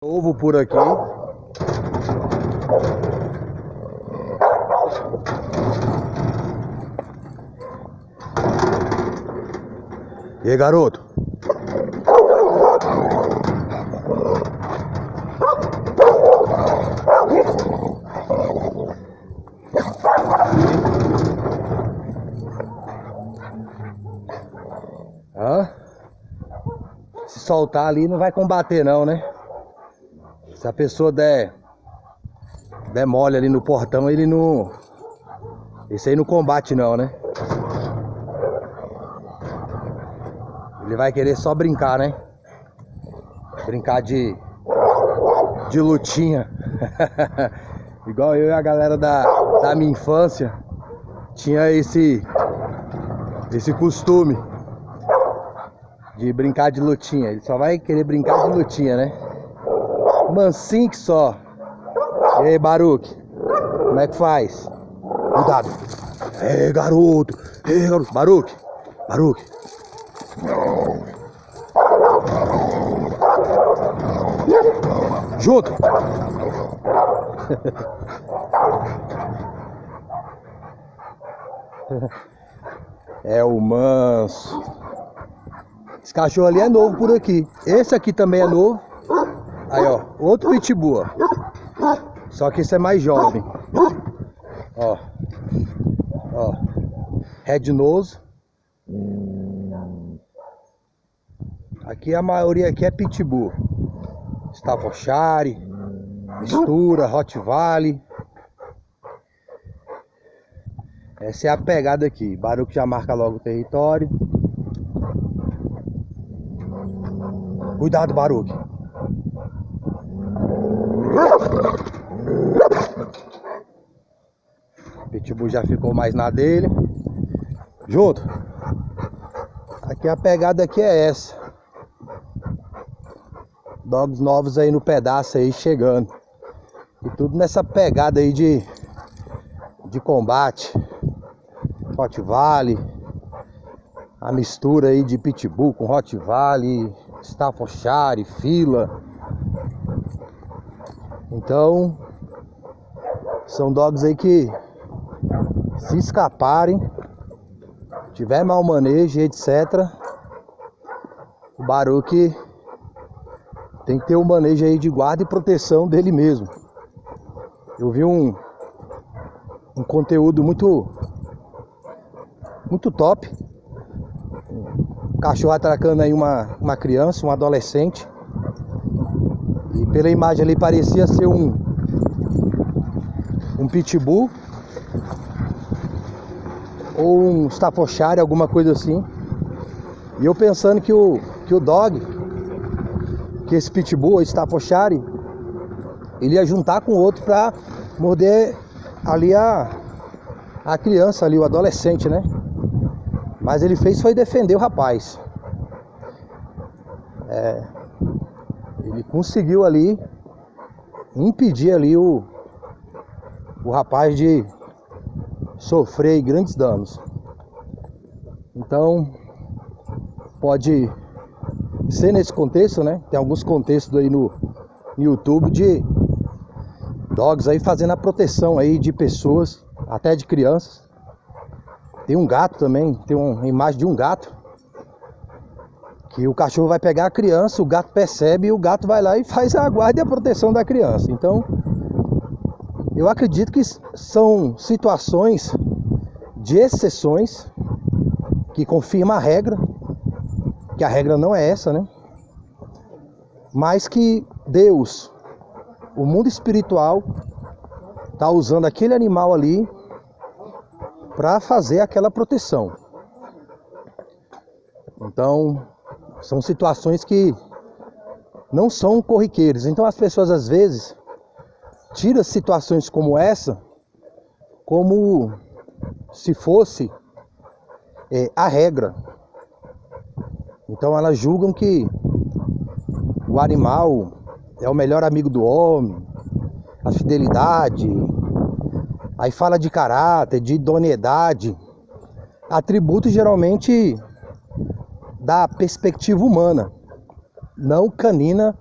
Ovo por aqui. E aí, garoto? Se soltar ali não vai combater não, né? Se a pessoa der mole ali no portão, ele não... Esse aí não combate não, né? Ele vai querer só brincar, né? Brincar de lutinha. Igual eu e a galera da minha infância tinha esse costume de brincar de lutinha. Ele só vai querer brincar de lutinha, né? Mansinho que só. E aí, Baruque? Como é que faz? Cuidado. Ei, garoto. Ei, garoto. Baruque. Baruque. Junto. É o manso. Esse cachorro ali é novo por aqui. Esse aqui também é novo. Aí, ó, outro pitbull, ó. Só que esse é mais jovem. Ó. Ó. Red nose. Aqui a maioria aqui é pitbull. Staffordshire, mistura, Rottweiler. Essa é a pegada aqui. Baruque já marca logo o território. Cuidado, Baruque. O pitbull já ficou mais na dele. Junto. Aqui a pegada aqui é essa. Dogs novos aí no pedaço aí chegando. E tudo nessa pegada aí de combate. Rottweiler. A mistura aí de pitbull com Rottweiler, Staffordshire, fila. Então, são dogs aí que, se escaparem, tiver mau manejo, etc., o Baruque tem que ter um manejo aí de guarda e proteção dele mesmo. Eu vi um conteúdo muito top. Um cachorro atracando aí uma criança, um adolescente. E pela imagem ali parecia ser um pitbull ou um Staffordshire, alguma coisa assim. E eu pensando que o dog, que esse pitbull ou Staffordshire, ele ia juntar com o outro pra morder ali a criança ali, o adolescente, né? Mas ele foi defender o rapaz. Ele conseguiu ali impedir ali o rapaz de sofrer grandes danos. Então pode ser nesse contexto, né? Tem alguns contextos aí no YouTube de dogs aí fazendo a proteção aí de pessoas, até de crianças. Tem um gato também, tem uma imagem de um gato que o cachorro vai pegar a criança, o gato percebe e o gato vai lá e faz a guarda e a proteção da criança. Então, eu acredito que são situações de exceções que confirmam a regra, que a regra não é essa, né? Mas que Deus, o mundo espiritual, está usando aquele animal ali para fazer aquela proteção. Então, são situações que não são corriqueiras. Então as pessoas às vezes tiram situações como essa como se fosse a regra. Então elas julgam que o animal é o melhor amigo do homem, a fidelidade, aí fala de caráter, de idoneidade, atributos geralmente da perspectiva humana, não canina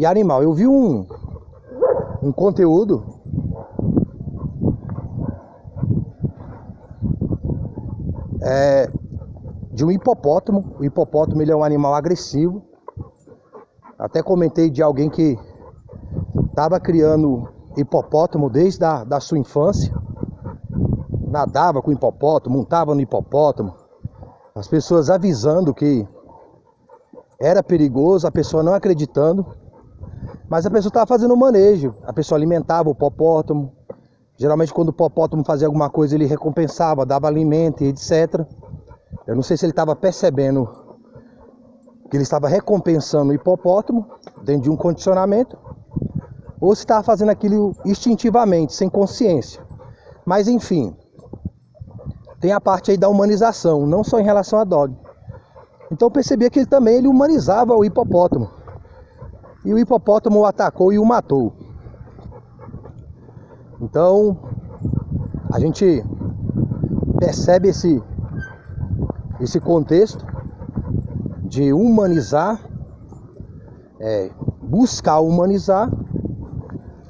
e animal. Eu vi um conteúdo de um hipopótamo. O hipopótamo, ele é um animal agressivo. Até comentei de alguém que estava criando hipopótamo desde da sua infância. Nadava com hipopótamo, montava no hipopótamo. As pessoas avisando que era perigoso, a pessoa não acreditando. Mas a pessoa estava fazendo o manejo. A pessoa alimentava o hipopótamo. Geralmente quando o hipopótamo fazia alguma coisa, ele recompensava, dava alimento e etc. Eu não sei se ele estava percebendo que ele estava recompensando o hipopótamo dentro de um condicionamento, ou se estava fazendo aquilo instintivamente, sem consciência. Mas enfim, tem a parte aí da humanização, não só em relação a dog. Então eu percebia que ele humanizava o hipopótamo. E o hipopótamo o atacou e o matou. Então a gente percebe esse contexto de humanizar, buscar humanizar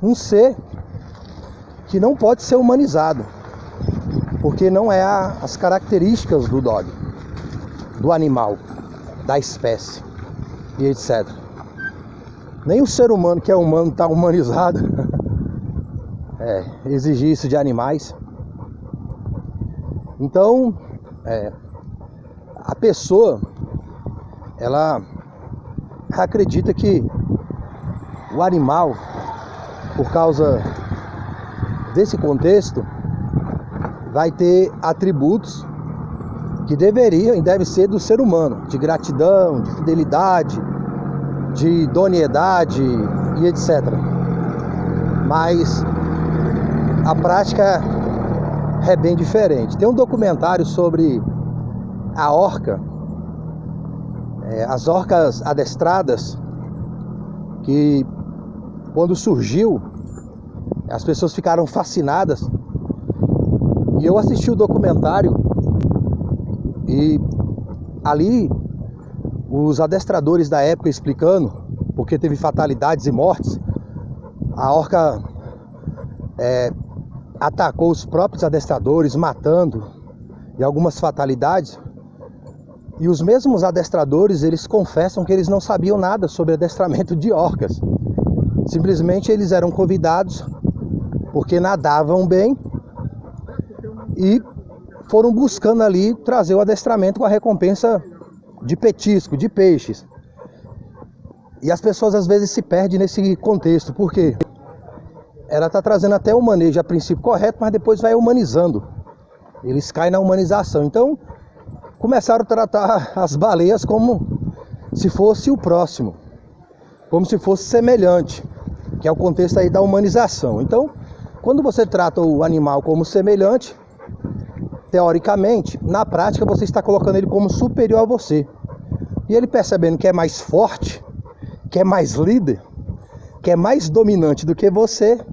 um ser que não pode ser humanizado, porque não é as características do dog, do animal, da espécie e etc. Nem o ser humano que é humano está humanizado. Exigir isso de animais. Então, a pessoa, ela acredita que o animal, por causa desse contexto, vai ter atributos que deveriam e devem ser do ser humano, de gratidão, de fidelidade, de idoneidade e etc. Mas a prática é bem diferente. Tem um documentário sobre a orca, as orcas adestradas, que quando surgiu, as pessoas ficaram fascinadas. E eu assisti o documentário e ali os adestradores da época explicando porque teve fatalidades e mortes. A orca atacou os próprios adestradores, matando, e algumas fatalidades. E os mesmos adestradores, eles confessam que eles não sabiam nada sobre adestramento de orcas. Simplesmente eles eram convidados porque nadavam bem e foram buscando ali trazer o adestramento com a recompensa de petisco, de peixes. E as pessoas às vezes se perdem nesse contexto, porque ela está trazendo até o manejo a princípio correto, mas depois vai humanizando. Eles caem na humanização. Então, começaram a tratar as baleias como se fosse o próximo, como se fosse semelhante, que é o contexto aí da humanização. Então, quando você trata o animal como semelhante, teoricamente, na prática você está colocando ele como superior a você. E ele, percebendo que é mais forte, que é mais líder, que é mais dominante do que você,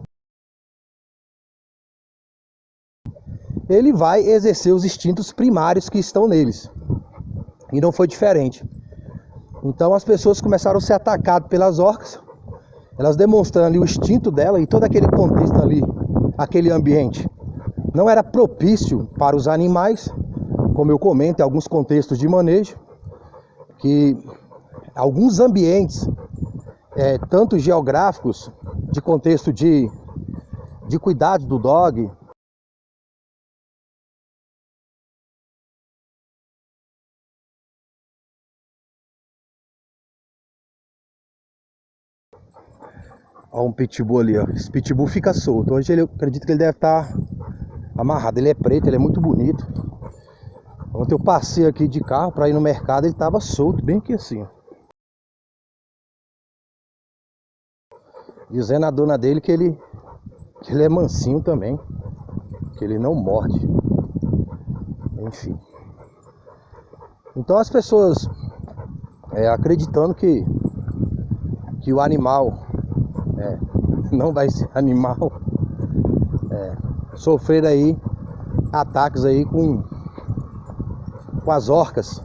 ele vai exercer os instintos primários que estão neles. E não foi diferente. Então as pessoas começaram a ser atacadas pelas orcas, elas demonstrando ali o instinto dela, e todo aquele contexto ali, aquele ambiente, não era propício para os animais, como eu comento em alguns contextos de manejo, que alguns ambientes, tanto geográficos, de contexto de cuidado do dog, Olha um pitbull ali, ó. Esse pitbull fica solto. Hoje eu acredito que ele deve estar amarrado. Ele é preto, ele é muito bonito. Ontem eu passei aqui de carro para ir no mercado, ele estava solto, bem aqui assim, ó. Dizendo a dona dele que ele é mansinho também, que ele não morde. Enfim. Então as pessoas acreditando que o animal não vai ser animal, sofrer aí ataques aí com as orcas.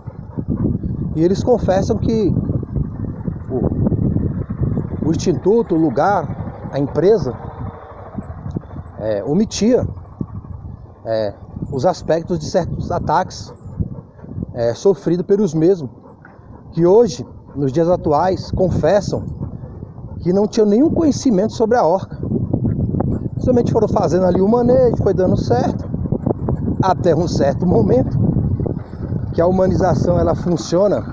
E eles confessam que o instituto, o lugar, a empresa omitia os aspectos de certos ataques sofridos pelos mesmos, que hoje, nos dias atuais, confessam que não tinham nenhum conhecimento sobre a orca. Somente foram fazendo ali o manejo, foi dando certo, até um certo momento, que a humanização ela funciona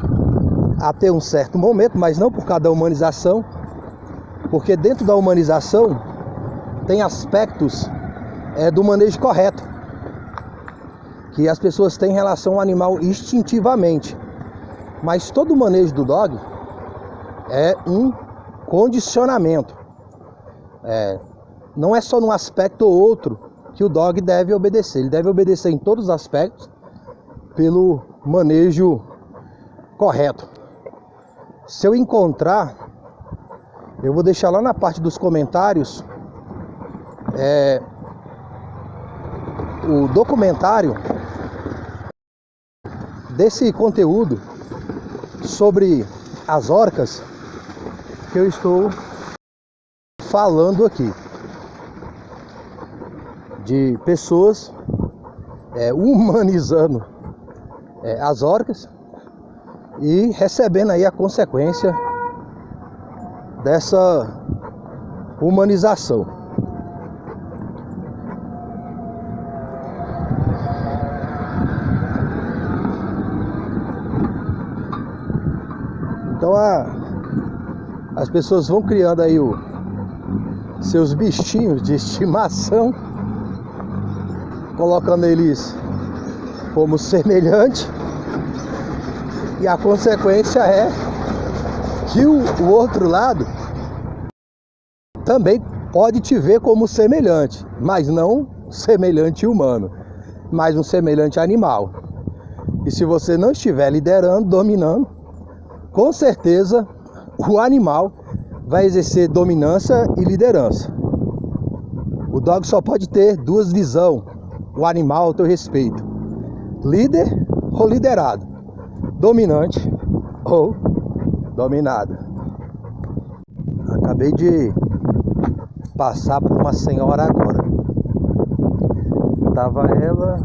até um certo momento, mas não por causa da humanização, porque dentro da humanização tem aspectos do manejo correto, que as pessoas têm em relação ao animal instintivamente, mas todo o manejo do dog é um condicionamento, não é só num aspecto ou outro que o dog deve obedecer, ele deve obedecer em todos os aspectos pelo manejo correto. Se eu encontrar, eu vou deixar lá na parte dos comentários o documentário desse conteúdo sobre as orcas que eu estou falando aqui, de pessoas humanizando as orcas e recebendo aí a consequência dessa humanização. Então as pessoas vão criando aí seus bichinhos de estimação, colocando eles como semelhante, e a consequência é que o outro lado também pode te ver como semelhante, mas não semelhante humano, mas um semelhante animal. E se você não estiver liderando, dominando, com certeza o animal vai exercer dominância e liderança. O dog só pode ter duas visões, o animal ao teu respeito: líder ou liderado, dominante ou dominado. Acabei de passar por uma senhora agora. Tava ela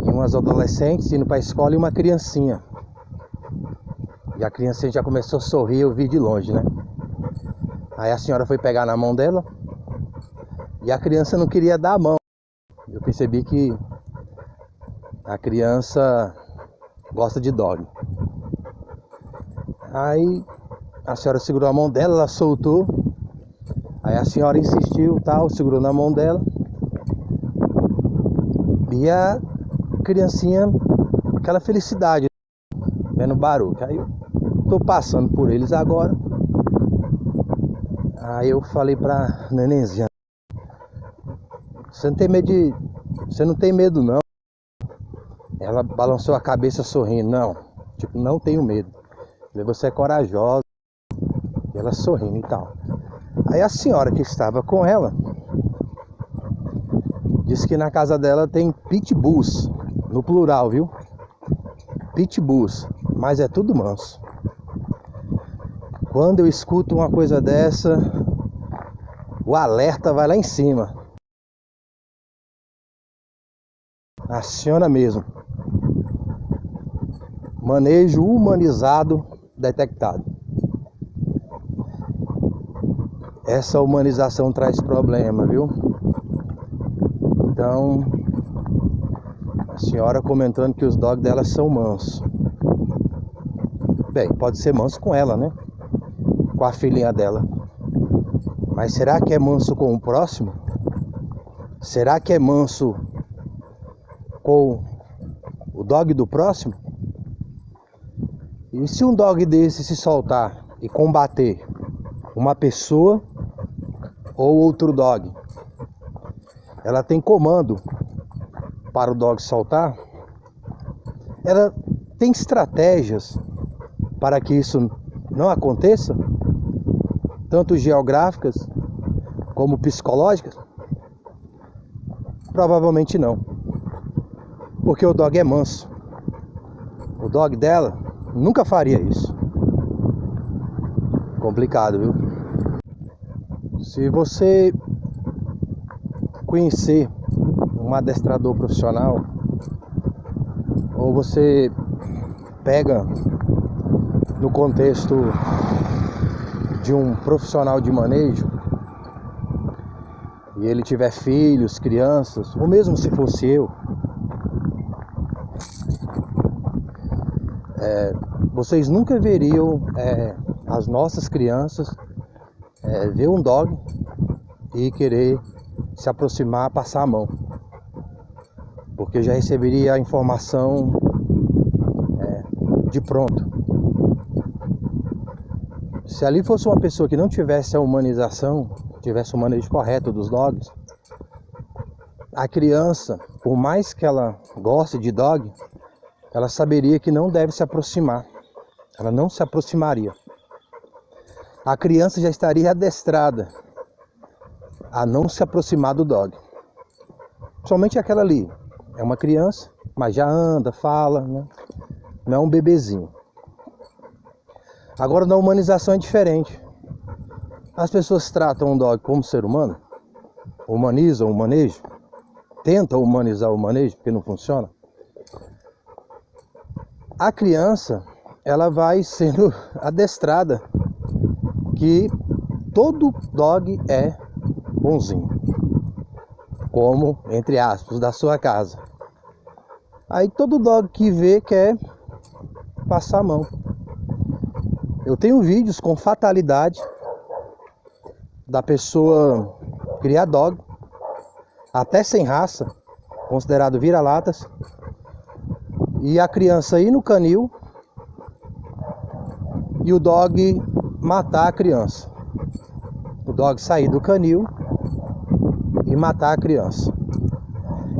e umas adolescentes indo para a escola e uma criancinha. E a criancinha já começou a sorrir, eu vi de longe, né? Aí a senhora foi pegar na mão dela e a criança não queria dar a mão. Eu percebi que a criança gosta de dog. Aí a senhora segurou a mão dela, ela soltou. Aí a senhora insistiu, tal, segurou na mão dela. E a criancinha, aquela felicidade, vendo barulho. Aí eu tô passando por eles agora. Aí eu falei pra nenenzinha: você não tem medo não? Ela balançou a cabeça sorrindo: não, tipo, não tenho medo. Você é corajosa. E ela sorrindo e tal. Aí a senhora que estava com ela disse que na casa dela tem pitbulls, no plural, viu? Pitbulls, mas é tudo manso. Quando eu escuto uma coisa dessa, o alerta vai lá em cima. Aciona mesmo. Manejo humanizado detectado. Essa humanização traz problema, viu? Então, a senhora comentando que os dogs dela são mansos. Bem, pode ser manso com ela, né? Com a filhinha dela. Mas será que é manso com o próximo? Será que é manso com o dog do próximo? E se um dog desse se soltar e combater uma pessoa ou outro dog, ela tem comando para o dog soltar? Ela tem estratégias para que isso não aconteça? Tanto geográficas como psicológicas? Provavelmente não. Porque o dog é manso. O dog dela nunca faria isso complicado, viu? Se você conhecer um adestrador profissional, ou você pega no contexto de um profissional de manejo e ele tiver filhos, crianças, ou mesmo se fosse eu, vocês nunca veriam as nossas crianças ver um dog e querer se aproximar, passar a mão, porque já receberia a informação de pronto. Se ali fosse uma pessoa que não tivesse a humanização, tivesse o manejo correto dos dogs, a criança, por mais que ela goste de dog, ela saberia que não deve se aproximar. Ela não se aproximaria. A criança já estaria adestrada a não se aproximar do dog. Somente aquela ali. É uma criança, mas já anda, fala, né? Não é um bebezinho. Agora, na humanização é diferente. As pessoas tratam o dog como ser humano, humanizam o manejo, tentam humanizar o manejo, porque não funciona. A criança, ela vai sendo adestrada que todo dog é bonzinho, como, entre aspas, da sua casa. Aí todo dog que vê quer passar a mão. Eu tenho vídeos com fatalidade da pessoa criar dog, até sem raça, considerado vira-latas, e a criança ir no canil e o dog matar a criança. O dog sair do canil e matar a criança.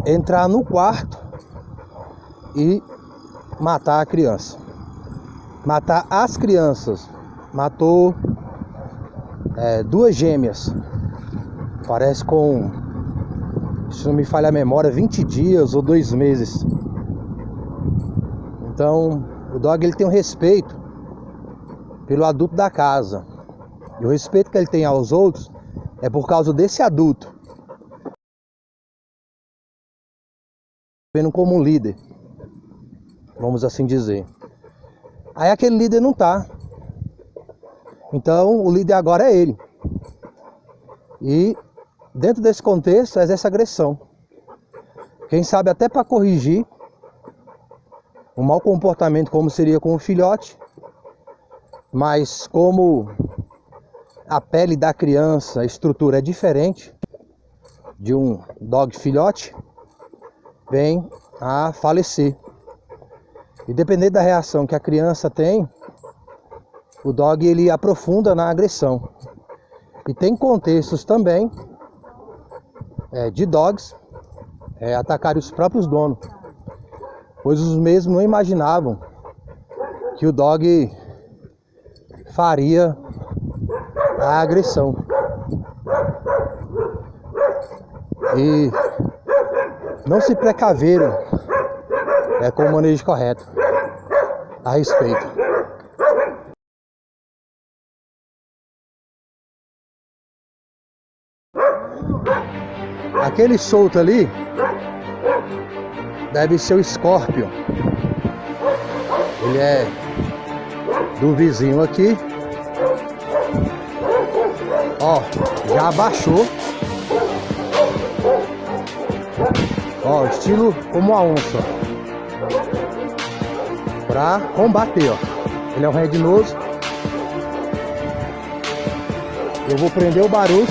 Entrar no quarto e matar a criança. Matar as crianças. Matou 2 gêmeas. Parece com, se não me falha a memória, 20 dias ou 2 meses. Então, o dog ele tem um respeito pelo adulto da casa. E o respeito que ele tem aos outros é por causa desse adulto. Vendo como um líder, vamos assim dizer. Aí aquele líder não tá. Então o líder agora é ele. E dentro desse contexto exerce agressão. Quem sabe até para corrigir um mau comportamento como seria com o filhote. Mas como a pele da criança, a estrutura é diferente de um dog filhote, vem a falecer. E dependendo da reação que a criança tem, o dog ele aprofunda na agressão. E tem contextos também de dogs atacarem os próprios donos, pois os mesmos não imaginavam que o dog faria a agressão. E não se precaveram com o manejo correto a respeito. Aquele solto ali deve ser o Scorpion. Ele é do vizinho aqui. Ó, já abaixou. Ó, estilo como a onça. Pra combater, ó. Ele é um red nose. Eu vou prender o barulho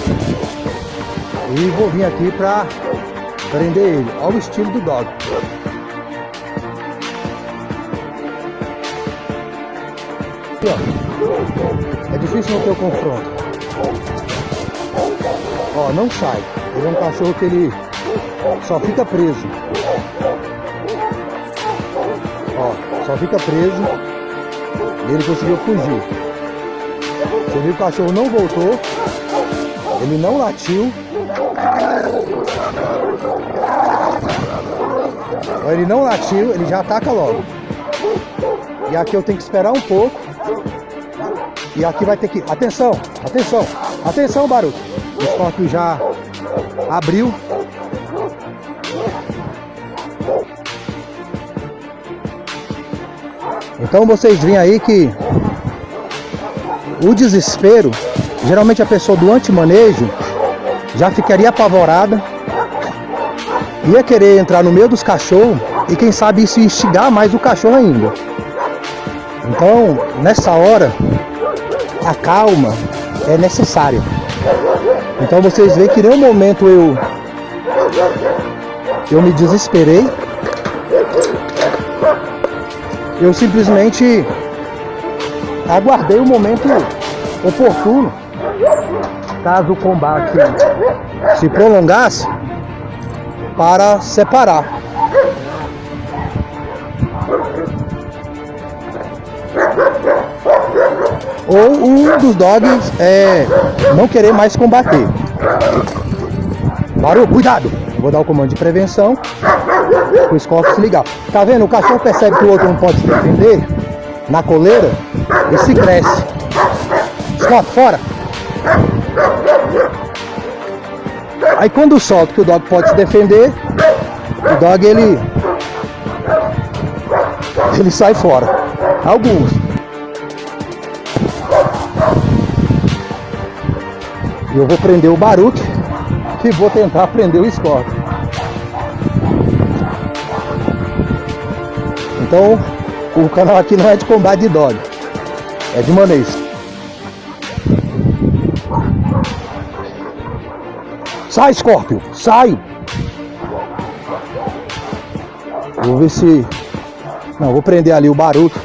e vou vir aqui pra prender ele. Olha o estilo do dog. Aqui, ó. É difícil não ter o confronto. Ó, não sai. Ele é um cachorro que ele só fica preso. Ó, só fica preso. E ele conseguiu fugir. Você viu que o cachorro não voltou. Ele não latiu. Ele não latiu, ele já ataca logo. E aqui eu tenho que esperar um pouco E aqui vai ter que... Atenção, atenção, atenção, Baruque. O Scorpio já abriu. Então vocês veem aí que o desespero, geralmente a pessoa do antimanejo já ficaria apavorada, ia querer entrar no meio dos cachorros e quem sabe isso instigar mais o cachorro ainda. Então, nessa hora, a calma é necessária. Então vocês veem que em nenhum momento eu me desesperei. Eu simplesmente aguardei o momento oportuno, caso o combate se prolongasse, para separar. Ou um dos dogs não querer mais combater. Parou, cuidado! Eu vou dar o comando de prevenção. O Scorpio se ligar. Tá vendo? O cachorro percebe que o outro não pode se defender na coleira e se cresce. Scorpio, fora! Aí quando solta que o dog pode se defender, o dog ele sai fora. Alguns. E eu vou prender o Baruque e vou tentar prender o Scorpio. Então, o canal aqui não é de combate de dog, é de manejo. Sai, Scorpio, sai! Vou ver se... Não, vou prender ali o Baruque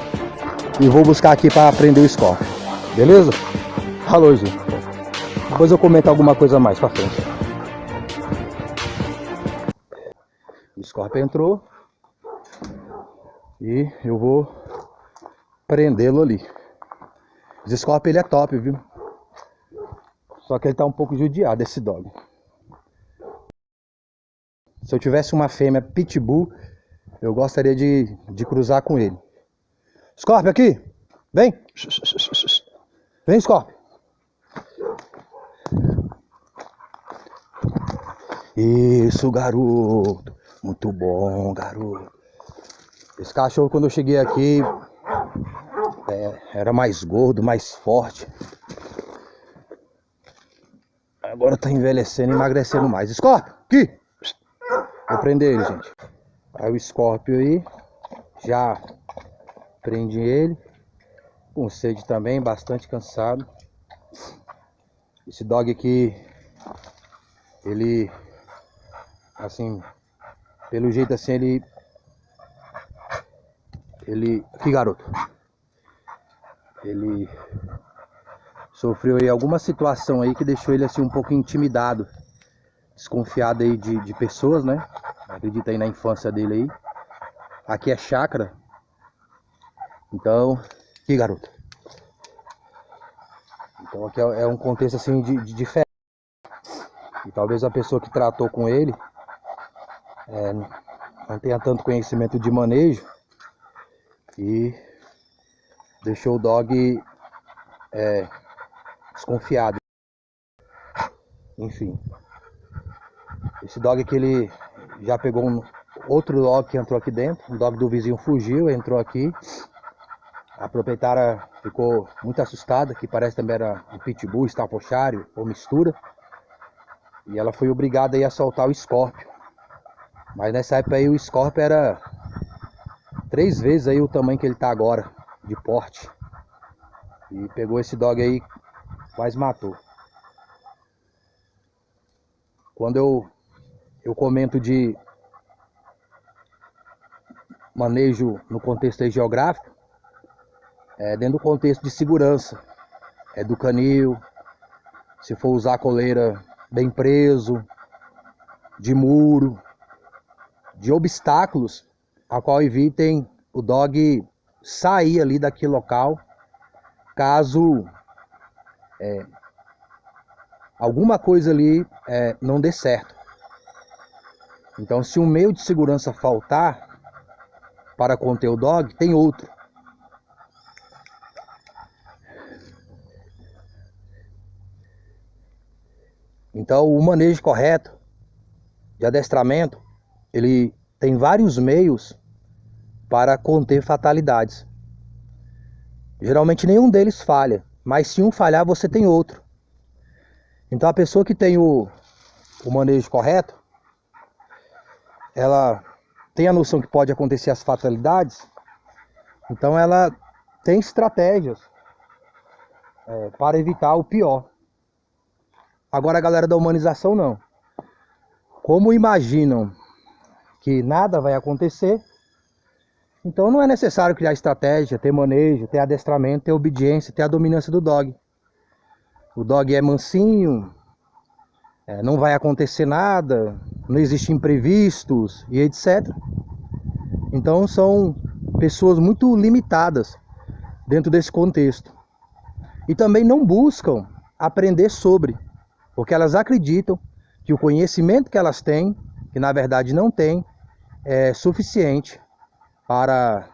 e vou buscar aqui para prender o Scorpio. Beleza? Alô, gente. Depois eu comento alguma coisa mais pra frente. O Scorpio entrou. E eu vou prendê-lo ali. O Scorpio ele é top, viu? Só que ele tá um pouco judiado, esse dog. Se eu tivesse uma fêmea pitbull, eu gostaria de cruzar com ele. Scorpio aqui! Vem! Vem, Scorpio! Isso, garoto! Muito bom, garoto! Esse cachorro, quando eu cheguei aqui, era mais gordo, mais forte. Agora tá envelhecendo e emagrecendo mais. Scorpio, aqui! Vou prender ele, gente. Aí o Scorpio aí, já prendi ele. Com sede também, bastante cansado. Esse dog aqui, ele, assim, pelo jeito assim, ele... Aqui, garoto. Ele sofreu aí alguma situação aí que deixou ele assim um pouco intimidado, desconfiado aí de pessoas, né? Acredita aí na infância dele aí. Aqui é chácara. Então, aqui, garoto. Então aqui é um contexto assim de diferente. E talvez a pessoa que tratou com ele não tenha tanto conhecimento de manejo e deixou o dog desconfiado. Enfim, esse dog aqui, ele já pegou outro dog que entrou aqui dentro. Um dog do vizinho fugiu, entrou aqui. A proprietária ficou muito assustada, que parece também era um pitbull, staffordshire ou mistura. E ela foi obrigada aí a soltar o Scorpio. Mas nessa época aí o Scorpio era 3 vezes aí o tamanho que ele tá agora, de porte. E pegou esse dog aí, quase matou. Quando eu comento de manejo no contexto aí geográfico, dentro do contexto de segurança, do canil, se for usar a coleira bem preso, de muro, de obstáculos, a qual evitem o dog sair ali daquele local, caso alguma coisa ali não dê certo. Então, se um meio de segurança faltar para conter o dog, tem outro. Então o manejo correto de adestramento, ele tem vários meios para conter fatalidades. Geralmente nenhum deles falha, mas se um falhar, você tem outro. Então a pessoa que tem o manejo correto, ela tem a noção que pode acontecer as fatalidades, então ela tem estratégias para evitar o pior. Agora a galera da humanização não. Como imaginam que nada vai acontecer, então não é necessário criar estratégia, ter manejo, ter adestramento, ter obediência, ter a dominância do dog. O dog é mansinho, não vai acontecer nada, não existe imprevistos e etc. Então são pessoas muito limitadas dentro desse contexto. E também não buscam aprender sobre, porque elas acreditam que o conhecimento que elas têm, que na verdade não têm, é suficiente para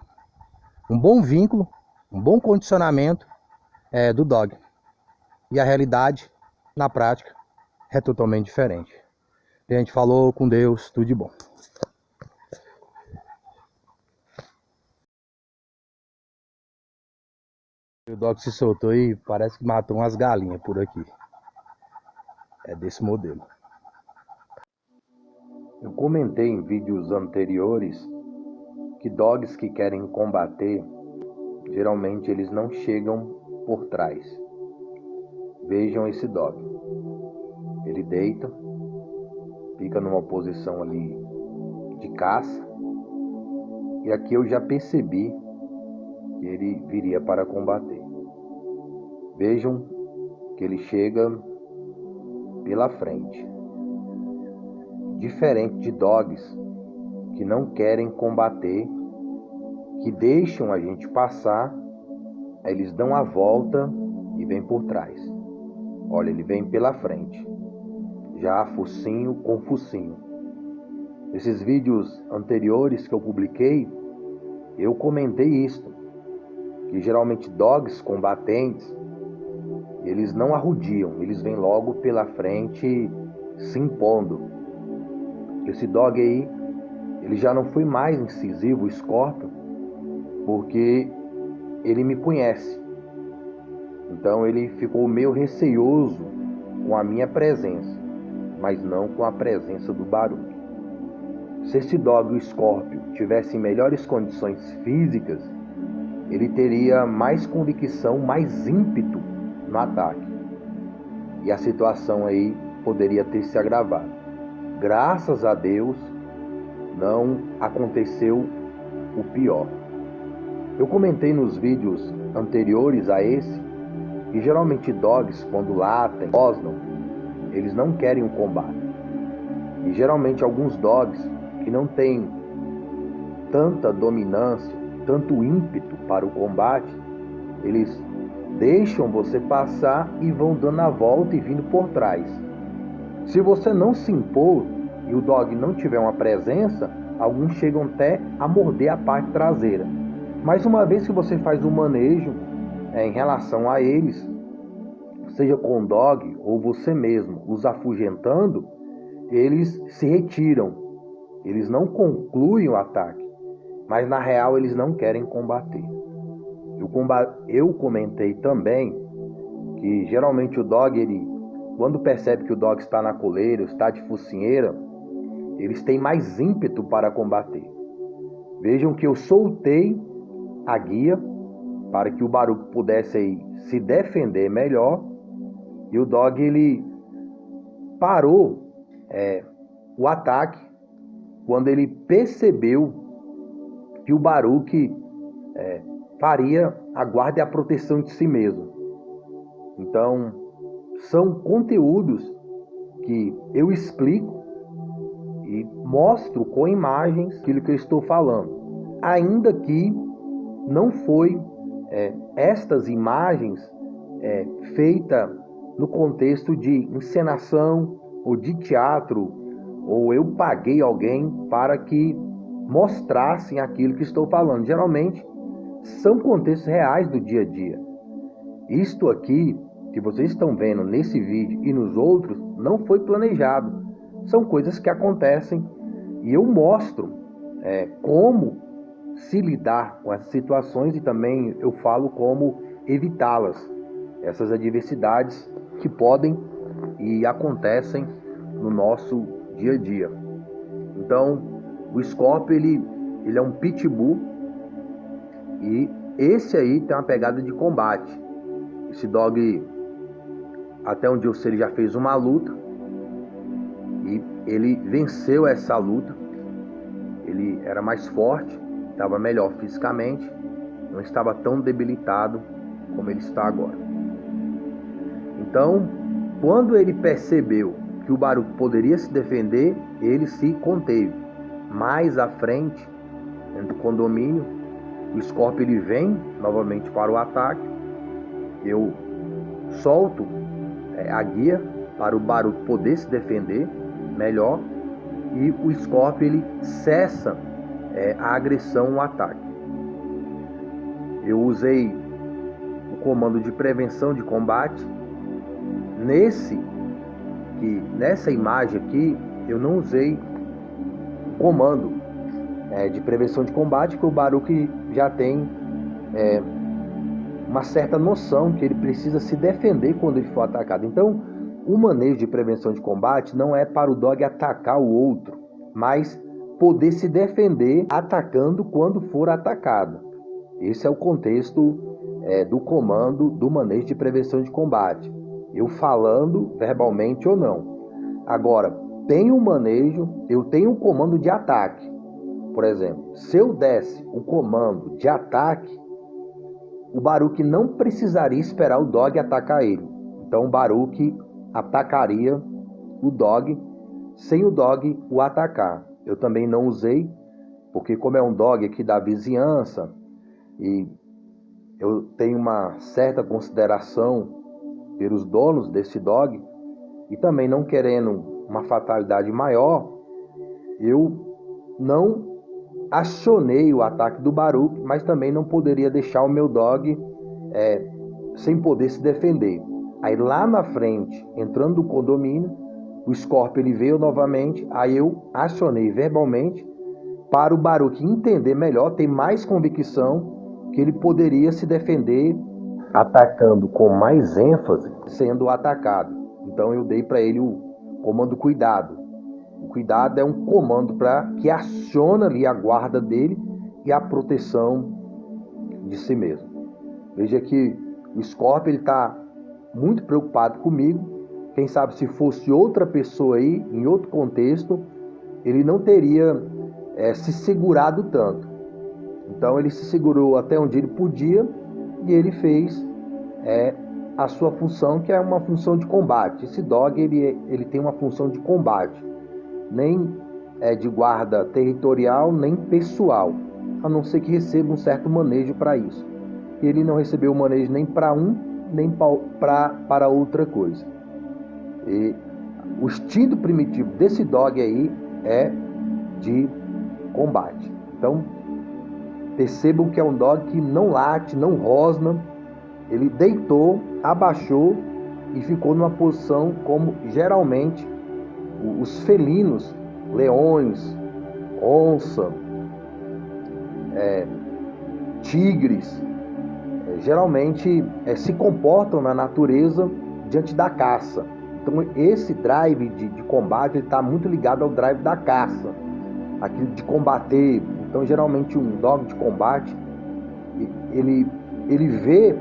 um bom vínculo, um bom condicionamento do dog. E a realidade, na prática, é totalmente diferente. A gente falou com Deus, tudo de bom. O dog se soltou e parece que matou umas galinhas por aqui. É desse modelo. Eu comentei em vídeos anteriores que dogs que querem combater, geralmente eles não chegam por trás. Vejam esse dog. Ele deita, fica numa posição ali de caça. E aqui eu já percebi que ele viria para combater. Vejam que ele chega pela frente. Diferente de dogs que não querem combater, que deixam a gente passar, eles dão a volta e vêm por trás. Olha, ele vem pela frente, já focinho com focinho. Nesses vídeos anteriores que eu publiquei, eu comentei isto, que geralmente dogs combatentes, eles não arrudiam, eles vêm logo pela frente se impondo. Esse dog aí, ele já não foi mais incisivo, o Scorpion, porque ele me conhece. Então ele ficou meio receoso com a minha presença, mas não com a presença do barulho. Se esse dog, o Scorpion, tivesse em melhores condições físicas, ele teria mais convicção, mais ímpeto no ataque. E a situação aí poderia ter se agravado. Graças a Deus, não aconteceu o pior. Eu comentei nos vídeos anteriores a esse que geralmente dogs, quando latem, rosnam, eles não querem o combate. E geralmente alguns dogs que não têm tanta dominância, tanto ímpeto para o combate, eles deixam você passar e vão dando a volta e vindo por trás. Se você não se impor e o dog não tiver uma presença, alguns chegam até a morder a parte traseira. Mas uma vez que você faz o manejo em relação a eles, seja com o dog ou você mesmo os afugentando, eles se retiram. Eles não concluem o ataque, mas na real eles não querem combater. Eu comentei também que geralmente o dog, quando percebe que o dog está na coleira, está de focinheira, eles têm mais ímpeto para combater. Vejam que eu soltei a guia para que o Baruch pudesse aí se defender melhor, e o dog ele parou o ataque quando ele percebeu que o Baruch faria a guarda e a proteção de si mesmo. Então, são conteúdos que eu explico e mostro com imagens aquilo que eu estou falando. Ainda que não foi estas imagens feitas no contexto de encenação ou de teatro, ou eu paguei alguém para que mostrassem aquilo que estou falando. Geralmente são contextos reais do dia a dia. Isto aqui que vocês estão vendo nesse vídeo e nos outros não foi planejado. São coisas que acontecem e eu mostro como se lidar com essas situações e também eu falo como evitá-las, essas adversidades que podem e acontecem no nosso dia a dia. Então, o Scorpio, ele é um pitbull e esse aí tem uma pegada de combate. Esse dog, até onde eu sei, ele já fez uma luta e ele venceu essa luta. Ele era mais forte, estava melhor fisicamente, não estava tão debilitado como ele está agora. Então, quando ele percebeu que o Baruch poderia se defender, ele se conteve. Mais à frente, dentro do condomínio, o Scorpio ele vem novamente para o ataque. Eu solto a guia para o Baruch poder se defender melhor e o Scorpio ele cessa a agressão, o ataque. Eu usei o comando de prevenção de combate. Nessa imagem aqui, eu não usei o comando de prevenção de combate, porque o Baruch já tem uma certa noção que ele precisa se defender quando ele for atacado. Então, o manejo de prevenção de combate não é para o dog atacar o outro, mas poder se defender atacando quando for atacado. Esse é o contexto do comando do manejo de prevenção de combate. Eu falando verbalmente ou não. Agora, tem um manejo, eu tenho um comando de ataque. Por exemplo, se eu desse o comando de ataque, o Baruch não precisaria esperar o dog atacar ele. Então o Baruch atacaria o dog sem o dog o atacar. Eu também não usei, porque como é um dog aqui da vizinhança e eu tenho uma certa consideração pelos donos desse dog e também não querendo uma fatalidade maior, eu não acionei o ataque do Baruch, mas também não poderia deixar o meu dog sem poder se defender. Aí lá na frente, entrando no condomínio, o Scorpio ele veio novamente, aí eu acionei verbalmente para o Baruch entender melhor, ter mais convicção que ele poderia se defender atacando com mais ênfase, sendo atacado. Então eu dei para ele o comando cuidado. O cuidado é um comando que aciona ali a guarda dele e a proteção de si mesmo. Veja que o Scorpio está muito preocupado comigo. Quem sabe se fosse outra pessoa aí, em outro contexto, ele não teria se segurado tanto. Então ele se segurou até onde ele podia e ele fez a sua função, que é uma função de combate. Esse dog ele tem uma função de combate, nem de guarda territorial, nem pessoal, a não ser que receba um certo manejo para isso. Ele não recebeu manejo nem para nem para outra coisa. E o instinto primitivo desse dog aí é de combate. Então, percebam que é um dog que não late, não rosna. Ele deitou, abaixou e ficou numa posição como geralmente os felinos, leões, onça, tigres, geralmente se comportam na natureza diante da caça. Então esse drive de combate está muito ligado ao drive da caça, aquilo de combater. Então geralmente um dog de combate, ele vê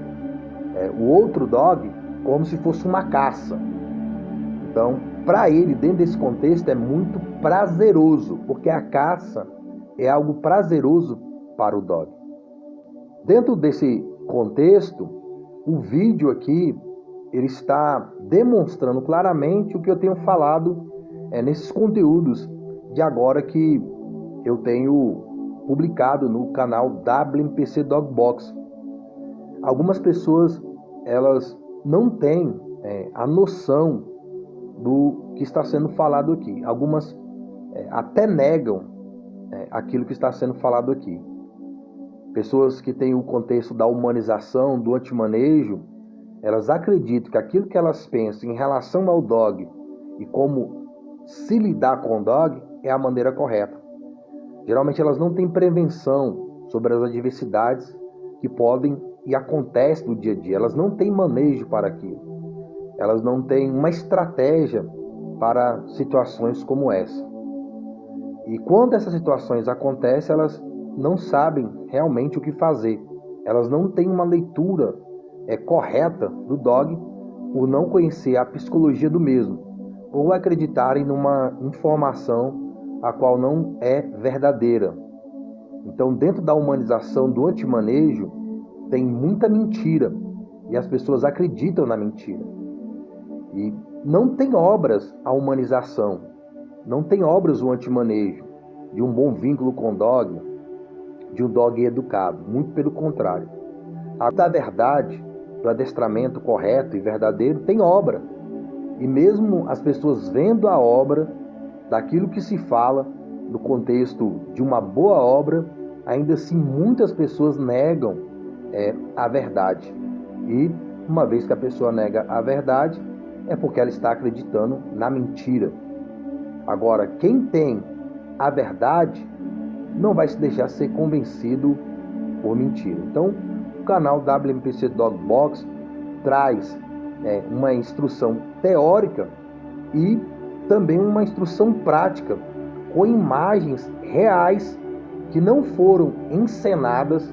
o outro dog como se fosse uma caça. Então, para ele, dentro desse contexto, é muito prazeroso, porque a caça é algo prazeroso para o dog. Dentro desse contexto, o vídeo aqui ele está demonstrando claramente o que eu tenho falado nesses conteúdos de agora que eu tenho publicado no canal WMPC Dog Box. Algumas pessoas elas não têm a noção do que está sendo falado aqui. Algumas até negam aquilo que está sendo falado aqui. Pessoas que têm o contexto da humanização, do antimanejo, elas acreditam que aquilo que elas pensam em relação ao dog e como se lidar com o dog é a maneira correta. Geralmente elas não têm prevenção sobre as adversidades que podem e acontecem no dia a dia. Elas não têm manejo para aquilo. Elas não têm uma estratégia para situações como essa. E quando essas situações acontecem, elas não sabem realmente o que fazer. Elas não têm uma leitura correta do dog por não conhecer a psicologia do mesmo ou acreditarem numa informação a qual não é verdadeira. Então, dentro da humanização do antimanejo, tem muita mentira e as pessoas acreditam na mentira. E não tem obras a humanização, não tem obras o antimanejo de um bom vínculo com o dog, de um dog educado, muito pelo contrário. A da verdade, do adestramento correto e verdadeiro, tem obra. E mesmo as pessoas vendo a obra, daquilo que se fala no contexto de uma boa obra, ainda assim muitas pessoas negam a verdade. E uma vez que a pessoa nega a verdade, é porque ela está acreditando na mentira. Agora, quem tem a verdade não vai se deixar ser convencido por mentira. Então, o canal WMPC Dog Box traz uma instrução teórica e também uma instrução prática com imagens reais que não foram encenadas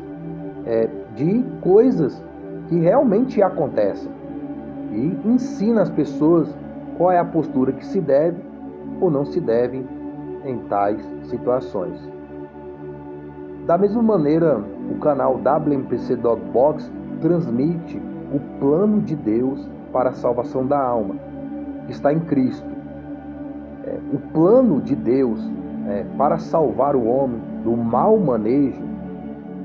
de coisas que realmente acontecem e ensina as pessoas qual é a postura que se deve ou não se deve em tais situações. Da mesma maneira, o canal WMPC Dog Box transmite o plano de Deus para a salvação da alma, que está em Cristo. O plano de Deus para salvar o homem do mau manejo,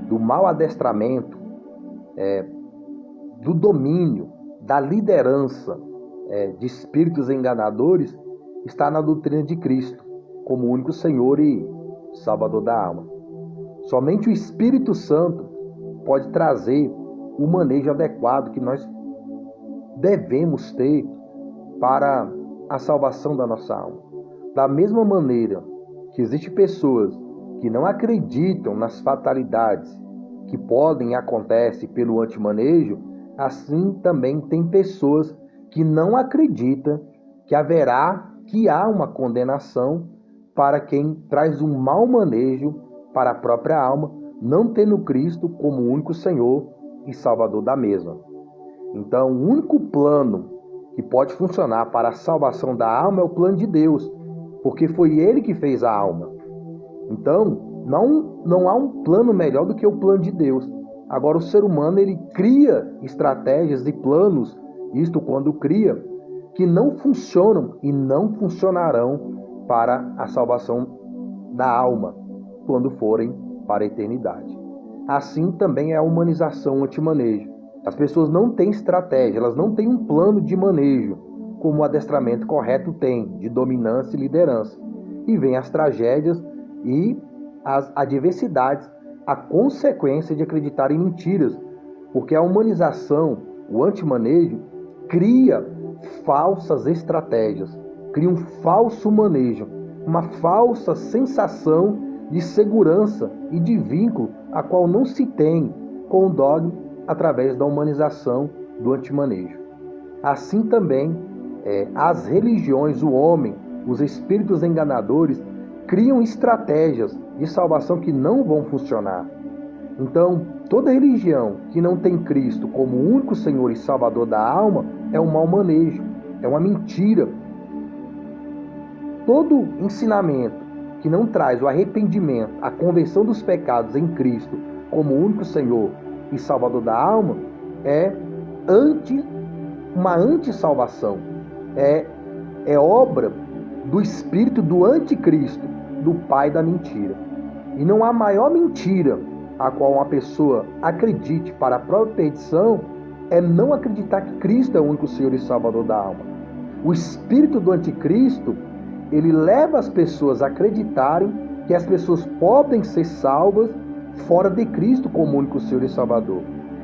do mau adestramento, do domínio, da liderança de espíritos enganadores, está na doutrina de Cristo, como único Senhor e Salvador da alma. Somente o Espírito Santo pode trazer o manejo adequado que nós devemos ter para a salvação da nossa alma. Da mesma maneira que existem pessoas que não acreditam nas fatalidades que podem e acontecem pelo antimanejo, assim também tem pessoas que não acreditam que há uma condenação para quem traz um mau manejo para a própria alma, não tendo Cristo como único Senhor e Salvador da mesma. Então, o único plano que pode funcionar para a salvação da alma é o plano de Deus, porque foi Ele que fez a alma. Então, não há um plano melhor do que o plano de Deus. Agora, o ser humano, ele cria estratégias e planos, isto quando cria, que não funcionam e não funcionarão para a salvação da alma, quando forem para a eternidade. Assim também é a humanização antimanejo. As pessoas não têm estratégia, elas não têm um plano de manejo, como o adestramento correto tem, de dominância e liderança. E vem as tragédias e as adversidades, a consequência de acreditar em mentiras, porque a humanização, o antimanejo, cria falsas estratégias, cria um falso manejo, uma falsa sensação de segurança e de vínculo, a qual não se tem com o dogma através da humanização do antimanejo. Assim também, as religiões, o homem, os espíritos enganadores, criam estratégias de salvação que não vão funcionar. Então, toda religião que não tem Cristo como único Senhor e Salvador da alma é um mau manejo, é uma mentira. Todo ensinamento que não traz o arrependimento, a conversão dos pecados em Cristo como único Senhor e Salvador da alma é uma anti-salvação, é obra do espírito do anticristo, do pai da mentira. E não há maior mentira a qual uma pessoa acredite para a própria perdição é não acreditar que Cristo é o único Senhor e Salvador da alma. O espírito do anticristo, ele leva as pessoas a acreditarem que as pessoas podem ser salvas fora de Cristo como único Senhor e Salvador.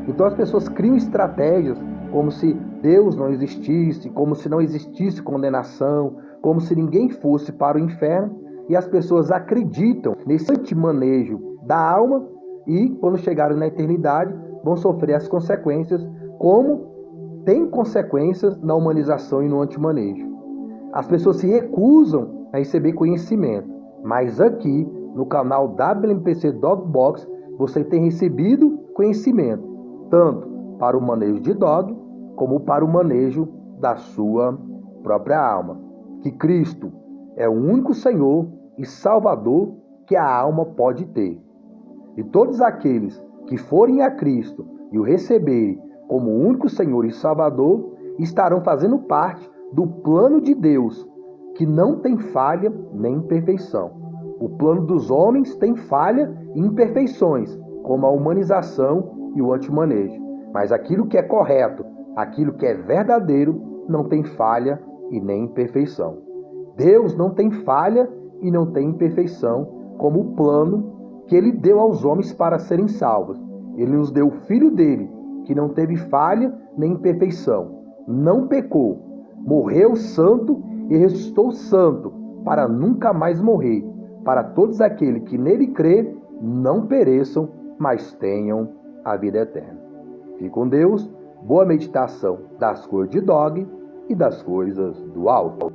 Então as pessoas criam estratégias como se Deus não existisse, como se não existisse condenação, como se ninguém fosse para o inferno, e as pessoas acreditam nesse antimanejo da alma e, quando chegarem na eternidade, vão sofrer as consequências, como tem consequências na humanização e no antimanejo. As pessoas se recusam a receber conhecimento, mas aqui no canal WMPC Dog Box você tem recebido conhecimento, tanto para o manejo de dog, como para o manejo da sua própria alma. Que Cristo é o único Senhor e Salvador que a alma pode ter. E todos aqueles que forem a Cristo e o receberem como o único Senhor e Salvador, estarão fazendo parte do plano de Deus, que não tem falha nem imperfeição. O plano dos homens tem falha e imperfeições, como a humanização e o antimanejo. Mas aquilo que é correto, aquilo que é verdadeiro, não tem falha e nem imperfeição. Deus não tem falha e não tem imperfeição, como o plano que Ele deu aos homens para serem salvos. Ele nos deu o Filho dele, que não teve falha nem imperfeição, não pecou, morreu santo e ressuscitou santo, para nunca mais morrer, para todos aqueles que nele crê não pereçam, mas tenham a vida eterna. Fique com Deus, boa meditação das coisas de dog e das coisas do alto.